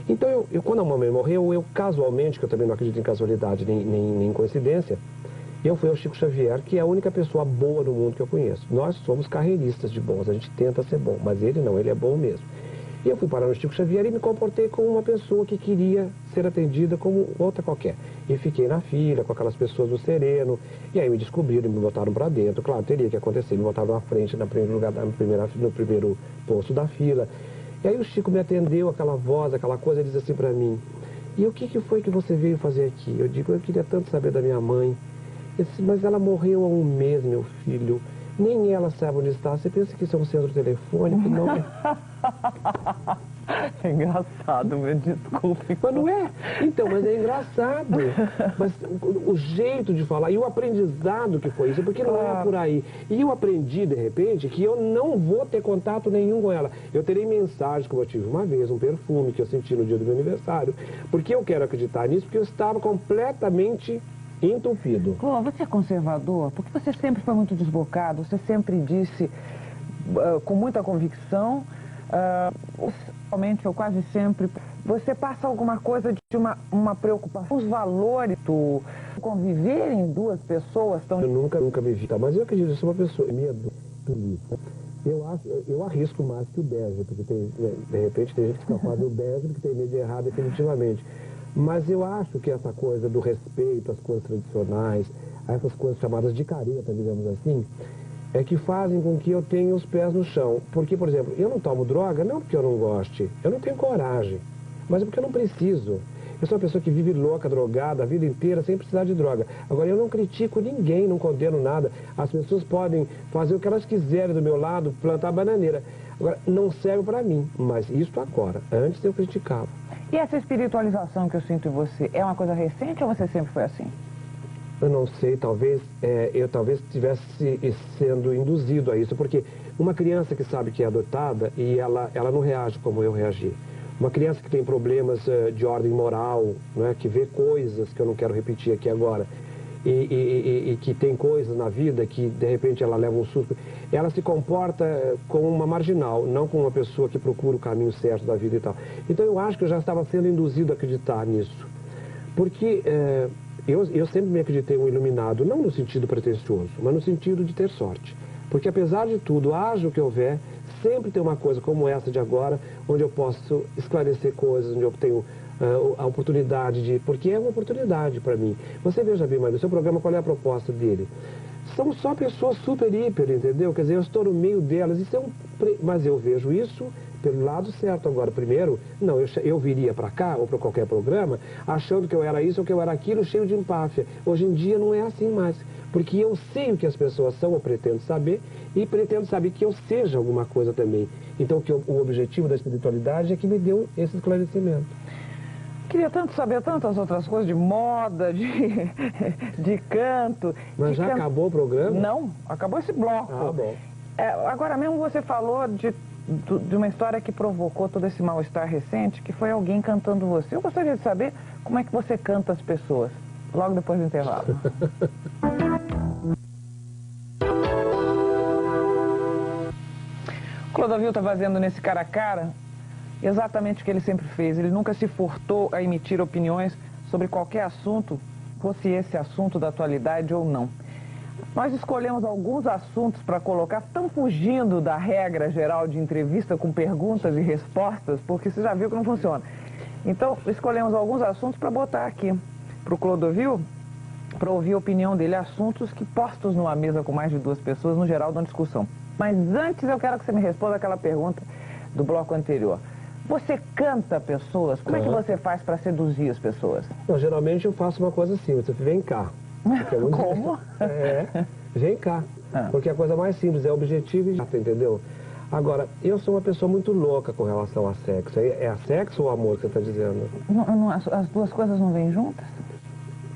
Então, quando a mamãe morreu, eu casualmente, que eu também não acredito em casualidade nem coincidência, eu fui ao Chico Xavier, que é a única pessoa boa do mundo que eu conheço. Nós somos carreiristas de bons, a gente tenta ser bom, mas ele não, ele é bom mesmo. E eu fui parar no Chico Xavier e me comportei como uma pessoa que queria ser atendida como outra qualquer. E fiquei na fila com aquelas pessoas do sereno, e aí me descobriram, me botaram para dentro. Claro, teria que acontecer, me botaram na frente, no primeiro posto da fila. E aí o Chico me atendeu, aquela voz, aquela coisa, ele disse assim para mim, e o que foi que você veio fazer aqui? Eu digo, eu queria tanto saber da minha mãe. Ele disse, mas ela morreu há um mês, meu filho. Nem ela sabe onde está. Você pensa que isso é um centro telefônico? Não é. É engraçado, me desculpe. Mas não é? Então, mas é engraçado. Mas o jeito de falar e o aprendizado que foi isso, porque não é por aí. E eu aprendi, de repente, que eu não vou ter contato nenhum com ela. Eu terei mensagens, como eu tive uma vez, um perfume que eu senti no dia do meu aniversário. Porque eu quero acreditar nisso, porque eu estava completamente entupido. Clô, você é conservador? Porque você sempre foi muito desbocado, você sempre disse com muita convicção Realmente, ou quase sempre, você passa alguma coisa de uma preocupação, os valores do conviver em duas pessoas tão... Eu nunca me vi, tá? Mas eu acredito, eu sou uma pessoa medo turista. Eu arrisco mais que o bege, porque de repente tem gente que fica falando do bege porque tem medo de errar definitivamente. Mas eu acho que essa coisa do respeito às coisas tradicionais, a essas coisas chamadas de careta, digamos assim, é que fazem com que eu tenha os pés no chão. Porque, por exemplo, eu não tomo droga, não porque eu não goste, eu não tenho coragem, mas é porque eu não preciso. Eu sou uma pessoa que vive louca, drogada, a vida inteira, sem precisar de droga. Agora, eu não critico ninguém, não condeno nada. As pessoas podem fazer o que elas quiserem do meu lado, plantar bananeira. Agora, não serve para mim, mas isso agora. Antes eu criticava. E essa espiritualização que eu sinto em você, é uma coisa recente ou você sempre foi assim? Eu não sei, talvez eu estivesse sendo induzido a isso, porque uma criança que sabe que é adotada e ela não reage como eu reagi. Uma criança que tem problemas de ordem moral, né, que vê coisas que eu não quero repetir aqui agora, e que tem coisas na vida que de repente ela leva um susto, ela se comporta como uma marginal, não como uma pessoa que procura o caminho certo da vida e tal. Então eu acho que eu já estava sendo induzido a acreditar nisso, porque eu sempre me acreditei um iluminado, não no sentido pretensioso, mas no sentido de ter sorte. Porque apesar de tudo, haja o que houver, sempre tem uma coisa como essa de agora, onde eu posso esclarecer coisas, onde eu tenho a oportunidade de... Porque é uma oportunidade para mim. Você veja bem, mas o seu programa, qual é a proposta dele? São só pessoas super, hiper, entendeu? Quer dizer, eu estou no meio delas, isso é mas eu vejo isso pelo lado certo agora. Primeiro, não, eu viria para cá, ou para qualquer programa, achando que eu era isso ou que eu era aquilo, cheio de empáfia. Hoje em dia não é assim mais. Porque eu sei o que as pessoas são, eu pretendo saber, e pretendo saber que eu seja alguma coisa também. Então, o objetivo da espiritualidade é que me deu esse esclarecimento. Queria tanto saber tantas outras coisas, de moda, de canto. Mas já acabou o programa? Não, acabou esse bloco. Ah, bom. Agora mesmo você falou de uma história que provocou todo esse mal-estar recente, que foi alguém cantando você. Eu gostaria de saber como é que você canta as pessoas, logo depois do intervalo. O Clodovil está fazendo nesse cara a cara exatamente o que ele sempre fez. Ele nunca se furtou a emitir opiniões sobre qualquer assunto, fosse esse assunto da atualidade ou não. Nós escolhemos alguns assuntos para colocar, estão fugindo da regra geral de entrevista com perguntas e respostas, porque você já viu que não funciona. Então, escolhemos alguns assuntos para botar aqui para o Clodovil, para ouvir a opinião dele, assuntos que postos numa mesa com mais de duas pessoas, no geral, dão discussão. Mas antes eu quero que você me responda aquela pergunta do bloco anterior. Você canta pessoas? Como é que você faz para seduzir as pessoas? Não, geralmente eu faço uma coisa assim, você vem cá. Como? Vem cá. Porque a coisa mais simples é objetivo e já, entendeu? Agora, eu sou uma pessoa muito louca com relação a sexo. É a sexo ou amor que você está dizendo? As duas coisas não vêm juntas?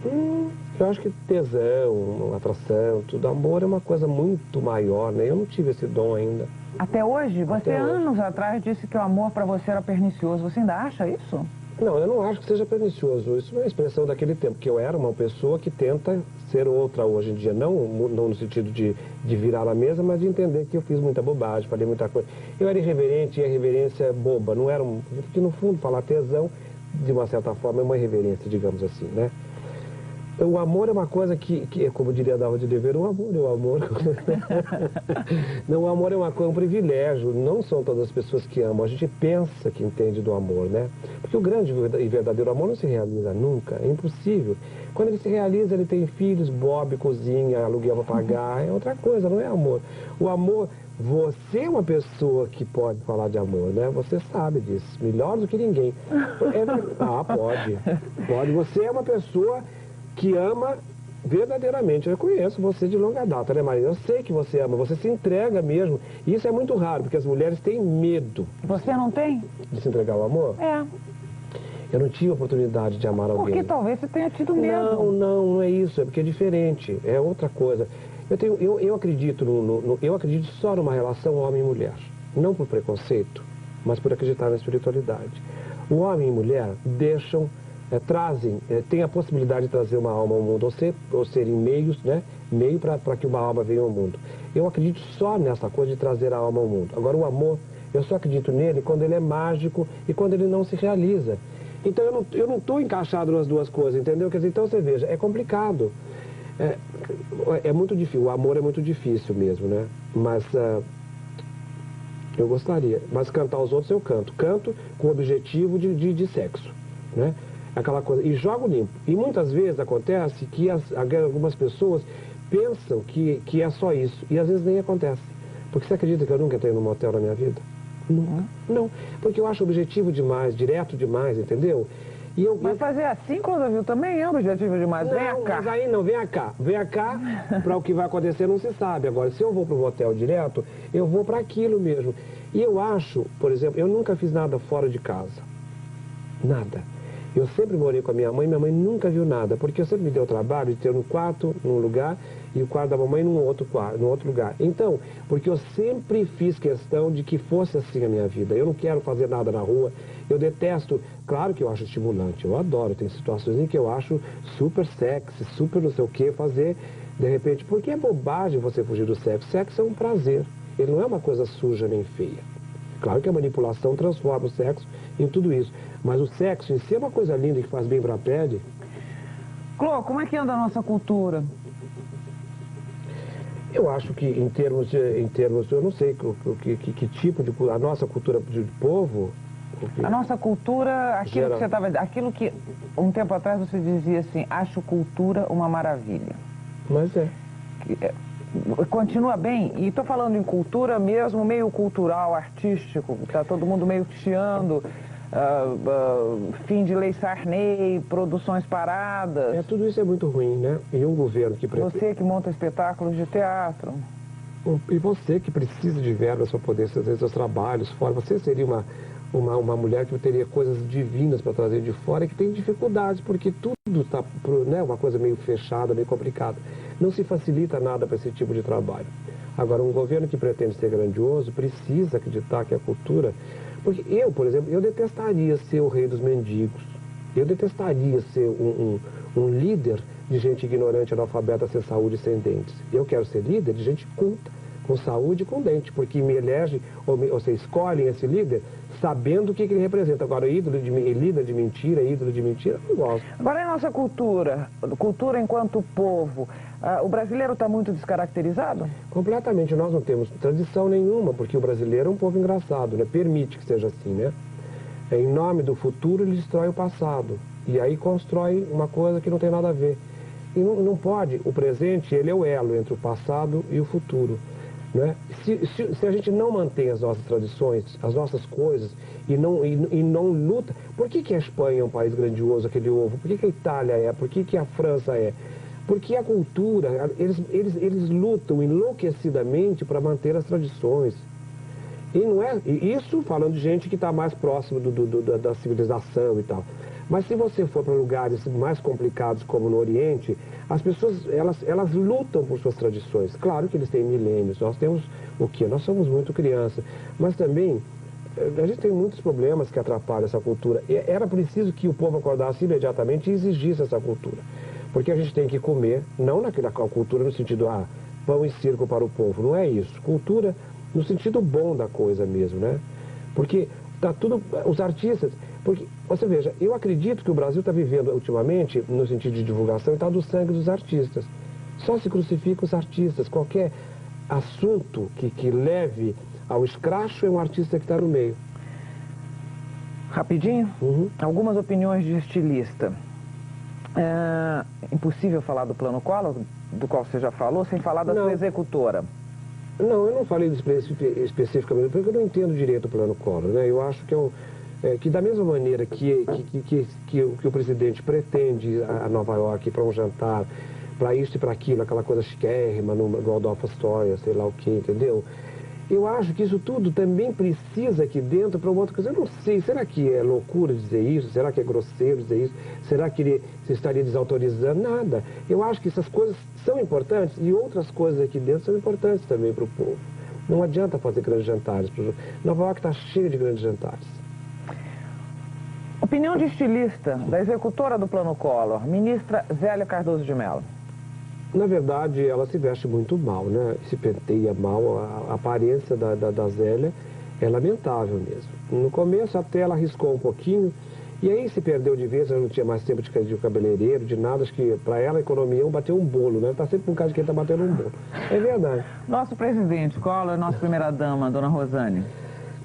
Eu acho que tesão, atração, tudo. Amor é uma coisa muito maior, né? Eu não tive esse dom ainda. Até hoje? Você anos atrás disse que o amor para você era pernicioso. Você ainda acha isso? Não, eu não acho que seja pernicioso. Isso é uma expressão daquele tempo, que eu era uma pessoa que tenta ser outra hoje em dia. Não no sentido de virar a mesa, mas de entender que eu fiz muita bobagem, falei muita coisa. Eu era irreverente e a irreverência é boba. Não era porque, no fundo, falar tesão, de uma certa forma, é uma irreverência, digamos assim, né? O amor é uma coisa que como diria Dalva de Oliveira, o amor é o amor. Não, o amor é um privilégio. Não são todas as pessoas que amam. A gente pensa que entende do amor, né? Porque o grande e verdadeiro amor não se realiza nunca. É impossível. Quando ele se realiza, ele tem filhos, Bob, cozinha, aluguel para pagar. É outra coisa, não é amor. O amor... Você é uma que pode falar de amor, né? Você sabe disso. Melhor do que ninguém. Pode. Pode. Você é uma pessoa... que ama verdadeiramente. Eu conheço você de longa data, né, Maria? Eu sei que você ama, você se entrega mesmo. E isso é muito raro, porque as mulheres têm medo. Você não tem? De se entregar ao amor? É. Eu não tive a oportunidade de amar alguém. Porque talvez você tenha tido medo. Não é isso. É porque é diferente. É outra coisa. Eu acredito eu acredito só numa relação homem e mulher. Não por preconceito, mas por acreditar na espiritualidade. O homem e mulher deixam... tem a possibilidade de trazer uma alma ao mundo, ou serem meios, né? Meio para que uma alma venha ao mundo. Eu acredito só nessa coisa de trazer a alma ao mundo. Agora, o amor Eu só acredito nele quando ele é mágico e quando ele não se realiza. Então eu não estou encaixado nas duas coisas, entendeu? Quer dizer, então você veja, é complicado. É muito difícil, o amor é muito difícil mesmo, né? Mas eu gostaria. Mas cantar os outros eu canto. Canto com o objetivo de sexo, né? Aquela coisa. E jogo limpo. E muitas vezes acontece que algumas pessoas pensam que é só isso. E às vezes nem acontece. Porque você acredita que eu nunca entrei num motel na minha vida? Nunca. Não. Porque eu acho objetivo demais, direto demais, entendeu? Mas fazer assim, Clodovil, também é objetivo demais. Não, vem cá. Mas aí não, vem cá. Vem cá, para o que vai acontecer não se sabe. Agora, se eu vou para o motel direto, eu vou para aquilo mesmo. E eu acho, por exemplo, eu nunca fiz nada fora de casa. Nada. Eu sempre morei com a minha mãe nunca viu nada, porque eu sempre me deu o trabalho de ter um quarto num lugar e o quarto da mamãe num outro lugar. Então, porque eu sempre fiz questão de que fosse assim a minha vida. Eu não quero fazer nada na rua, eu detesto, claro que eu acho estimulante, eu adoro, tem situações em que eu acho super sexy, super não sei o que fazer, de repente, porque é bobagem você fugir do sexo. Sexo é um prazer, ele não é uma coisa suja nem feia. Claro que a manipulação transforma o sexo em tudo isso. Mas o sexo em si é uma coisa linda que faz bem para a pele. Clô, como é que anda a nossa cultura? Eu acho que em termos eu não sei que tipo de a nossa cultura de povo. A nossa cultura, aquilo que um tempo atrás você dizia assim, acho cultura uma maravilha. Mas continua bem, e estou falando em cultura mesmo, meio cultural, artístico, está todo mundo meio chiando, fim de Lei Sarney, produções paradas. Tudo isso é muito ruim, né? E um governo que Você que monta espetáculos de teatro. E você que precisa de verbas para poder fazer seus trabalhos fora, você seria uma mulher que teria coisas divinas para trazer de fora e que tem dificuldades, porque tudo está, né, uma coisa meio fechada, meio complicada. Não se facilita nada para esse tipo de trabalho. Agora, um governo que pretende ser grandioso precisa acreditar que a cultura... Porque eu, por exemplo, eu detestaria ser o rei dos mendigos. Eu detestaria ser um líder de gente ignorante, analfabeta, sem saúde e sem dentes. Eu quero ser líder de gente culta, com saúde e com dente, porque me elege, ou você escolhe esse líder sabendo o que ele representa. Agora, líder de mentira, eu não gosto. Agora, a nossa cultura enquanto povo, o brasileiro está muito descaracterizado? Completamente. Nós não temos tradição nenhuma, porque o brasileiro é um povo engraçado, né? Permite que seja assim, né? Em nome do futuro, ele destrói o passado. E aí constrói uma coisa que não tem nada a ver. E não pode. O presente, ele é o elo entre o passado e o futuro. Né? Se a gente não mantém as nossas tradições, as nossas coisas, e não luta... Por que a Espanha é um país grandioso, aquele ovo? Por que a Itália é? Por que a França é? Porque a cultura, eles lutam enlouquecidamente para manter as tradições. E não é isso falando de gente que está mais próximo da civilização e tal. Mas se você for para lugares mais complicados, como no Oriente, as pessoas, elas lutam por suas tradições. Claro que eles têm milênios, nós temos o quê? Nós somos muito criança, mas também a gente tem muitos problemas que atrapalham essa cultura. E era preciso que o povo acordasse imediatamente e exigisse essa cultura. Porque a gente tem que comer, não naquela cultura no sentido, pão e circo para o povo, não é isso. Cultura no sentido bom da coisa mesmo, né? Porque tá tudo, os artistas... Porque, você veja, eu acredito que o Brasil está vivendo ultimamente, no sentido de divulgação, está do sangue dos artistas. Só se crucifica os artistas. Qualquer assunto que leve ao escracho é um artista que está no meio. Rapidinho? Algumas opiniões de estilista. É impossível falar do Plano Collor, do qual você já falou, sem falar da sua executora. Não, eu não falei especificamente, porque eu não entendo direito o Plano Collor, né? Eu acho que da mesma maneira que o presidente pretende ir a Nova York para um jantar, para isso e para aquilo, aquela coisa chiquérrima no Waldorf Astoria, sei lá o que, entendeu? Eu acho que isso tudo também precisa aqui dentro para uma outra coisa. Eu não sei, será que é loucura dizer isso? Será que é grosseiro dizer isso? Será que ele se estaria desautorizando? Nada. Eu acho que essas coisas são importantes e outras coisas aqui dentro são importantes também para o povo. Não adianta fazer grandes jantares. Nova York está cheia de grandes jantares. Opinião de estilista, da executora do Plano Collor, ministra Zélia Cardoso de Mello. Na verdade, ela se veste muito mal, né? Se penteia mal. A aparência da Zélia É lamentável mesmo. No começo até ela arriscou um pouquinho, e aí se perdeu de vez, ela não tinha mais tempo de cabeleireiro, de nada, acho que para ela a economia é bater um bolo, né? Está sempre com cara de quem está batendo um bolo. É verdade. Nosso presidente, qual é a nossa primeira-dama, dona Rosane?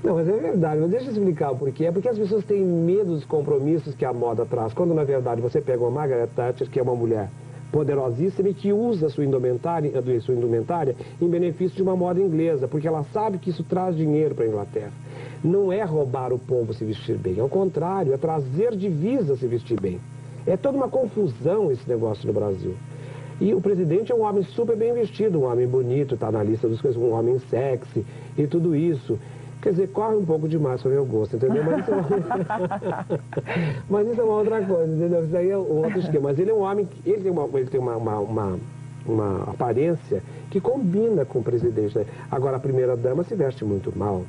Não, mas é verdade, mas deixa eu explicar o porquê. É porque as pessoas têm medo dos compromissos que a moda traz, quando na verdade você pega uma Margaret Thatcher, que é uma mulher poderosíssima e que usa sua indumentária em benefício de uma moda inglesa, porque ela sabe que isso traz dinheiro para a Inglaterra. Não é roubar o povo se vestir bem, ao contrário, é trazer divisa se vestir bem. É toda uma confusão esse negócio no Brasil. E o presidente é um homem super bem vestido, um homem bonito, está na lista dos coisas, um homem sexy e tudo isso. Quer dizer, corre um pouco demais para o meu gosto, entendeu? Mas isso, mas isso é uma outra coisa, entendeu? Isso aí é um outro esquema. Mas ele é um homem, ele tem uma aparência que combina com o presidente. Né? Agora, a primeira-dama se veste muito mal,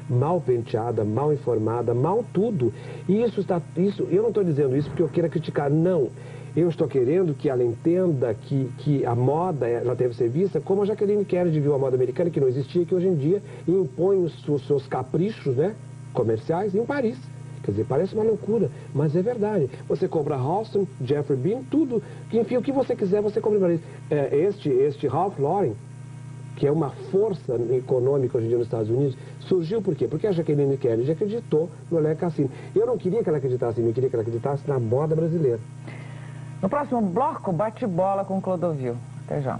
mal penteada, mal informada, mal tudo. E eu não estou dizendo isso porque eu queira criticar, não. Eu estou querendo que ela entenda que a moda ela deve ser vista como a Jacqueline Kennedy viu a moda americana, que não existia, que hoje em dia impõe os seus caprichos, né, comerciais em Paris. Quer dizer, parece uma loucura, mas é verdade. Você compra Halston, Jeffrey Beam, tudo, enfim, o que você quiser, você compra em Paris. Este Ralph Lauren, que é uma força econômica hoje em dia nos Estados Unidos, surgiu por quê? Porque a Jacqueline Kennedy acreditou no Léo Cassino. Eu não queria que ela acreditasse em mim, eu queria que ela acreditasse na moda brasileira. No próximo bloco, bate-bola com Clodovil. Até já.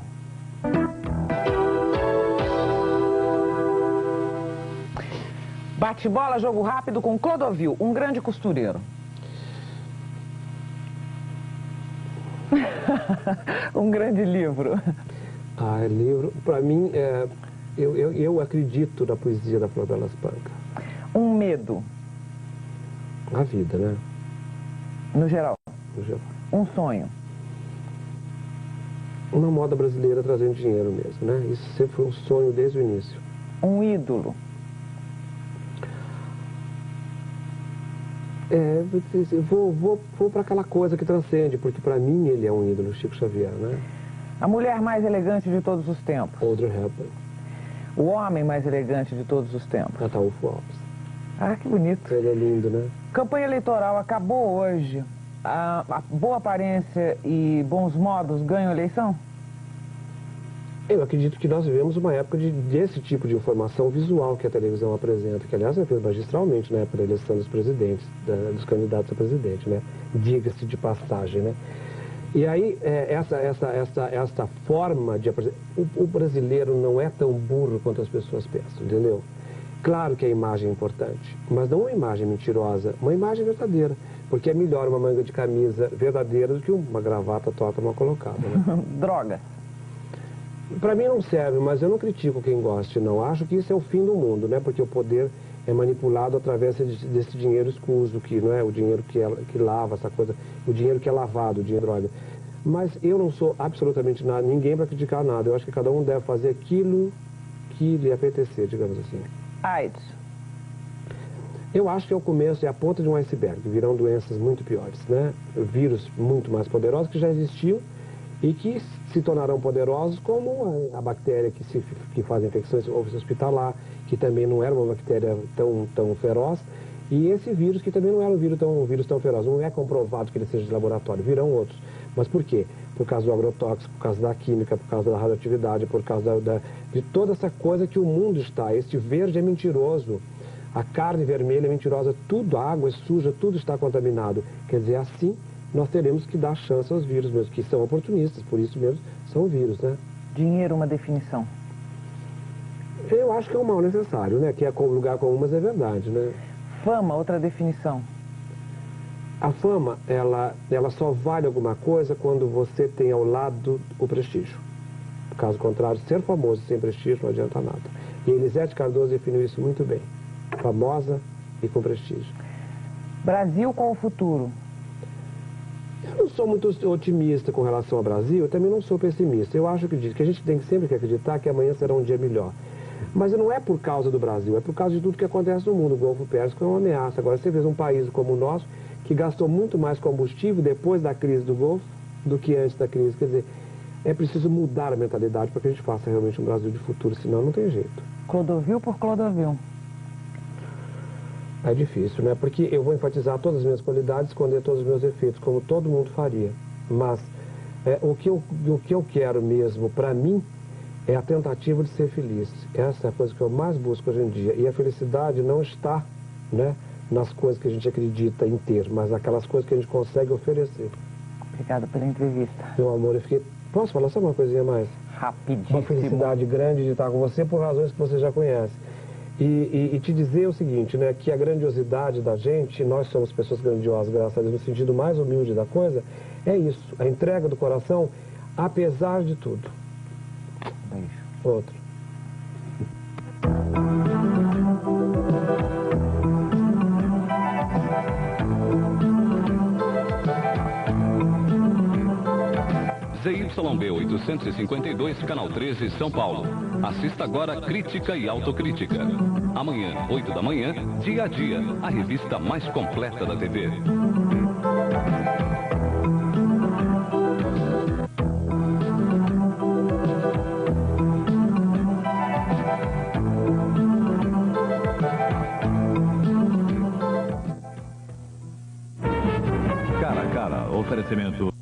Bate-bola, jogo rápido com Clodovil, um grande costureiro. Um grande livro. Ah, livro, para mim, eu acredito na poesia da Flor Delas Panca. Um medo. A vida, né? No geral. No geral. Um sonho. Uma moda brasileira trazendo dinheiro mesmo, né? Isso sempre foi um sonho desde o início. Um ídolo. Eu vou para aquela coisa que transcende, porque para mim ele é um ídolo, Chico Xavier, né? A mulher mais elegante de todos os tempos. Audrey Hepburn. O homem mais elegante de todos os tempos. Ataúfo Alves. Ah, que bonito. Ele é lindo, né? Campanha eleitoral acabou hoje. A boa aparência e bons modos ganham a eleição? Eu acredito que nós vivemos uma época desse tipo de informação visual que a televisão apresenta, que aliás é feita magistralmente na época da eleição dos presidentes, dos candidatos a presidente, né? Diga-se de passagem, né? E aí, essa forma de apresentar... O brasileiro não é tão burro quanto as pessoas pensam, entendeu? Claro que a imagem é importante, mas não uma imagem mentirosa, uma imagem verdadeira. Porque é melhor uma manga de camisa verdadeira do que uma gravata torta mal colocada, né? Droga. Para mim não serve, mas eu não critico quem goste, não. Acho que isso é o fim do mundo, né? Porque o poder é manipulado através desse dinheiro escuso, que não é o dinheiro que lava essa coisa, o dinheiro que é lavado, o dinheiro, olha. Mas eu não sou absolutamente ninguém para criticar nada. Eu acho que cada um deve fazer aquilo que lhe apetecer, digamos assim. AIDS. Eu acho que é o começo, é a ponta de um iceberg. Virão doenças muito piores, né? Vírus muito mais poderosos que já existiam e que se tornarão poderosos como a bactéria que faz infecções hospitalar, que também não era uma bactéria tão feroz, e esse vírus que também não era um vírus tão feroz. Não é comprovado que ele seja de laboratório, virão outros. Mas por quê? Por causa do agrotóxico, por causa da química, por causa da radioatividade, por causa de toda essa coisa que o mundo está. Este verde é mentiroso. A carne vermelha é mentirosa, tudo, a água é suja, tudo está contaminado. Quer dizer, assim, nós teremos que dar chance aos vírus mesmo, que são oportunistas, por isso mesmo são vírus, né? Dinheiro, uma definição. Eu acho que é um mal necessário, né? Que é lugar comum, mas é verdade, né? Fama, outra definição. A fama, ela só vale alguma coisa quando você tem ao lado o prestígio. Caso contrário, ser famoso sem prestígio não adianta nada. E Elisete Cardoso definiu isso muito bem. Famosa e com prestígio. Brasil, qual o futuro? Eu não sou muito otimista com relação ao Brasil, eu também não sou pessimista. Eu acho que a gente tem sempre que acreditar que amanhã será um dia melhor. Mas não é por causa do Brasil, é por causa de tudo que acontece no mundo. O Golfo Pérsico é uma ameaça. Agora, você vê um país como o nosso, que gastou muito mais combustível depois da crise do Golfo do que antes da crise. Quer dizer, É preciso mudar a mentalidade para que a gente faça realmente um Brasil de futuro, senão não tem jeito. Clodovil por Clodovil. É difícil, né? Porque eu vou enfatizar todas as minhas qualidades, esconder todos os meus defeitos, como todo mundo faria. Mas o que eu quero mesmo, para mim, é a tentativa de ser feliz. Essa é a coisa que eu mais busco hoje em dia. E a felicidade não está, né, nas coisas que a gente acredita em ter, mas naquelas coisas que a gente consegue oferecer. Obrigada pela entrevista. Meu amor, eu fiquei... Posso falar só uma coisinha mais? Rapidíssimo. Uma felicidade grande de estar com você por razões que você já conhece. E te dizer o seguinte, né, que a grandiosidade da gente, nós somos pessoas grandiosas, graças a Deus, no sentido mais humilde da coisa, é isso, a entrega do coração, apesar de tudo. Beijo. Outro. ZYB 852, Canal 13, São Paulo. Assista agora Crítica e Autocrítica. Amanhã, 8 da manhã, Dia a Dia, a revista mais completa da TV. Cara a cara, oferecimento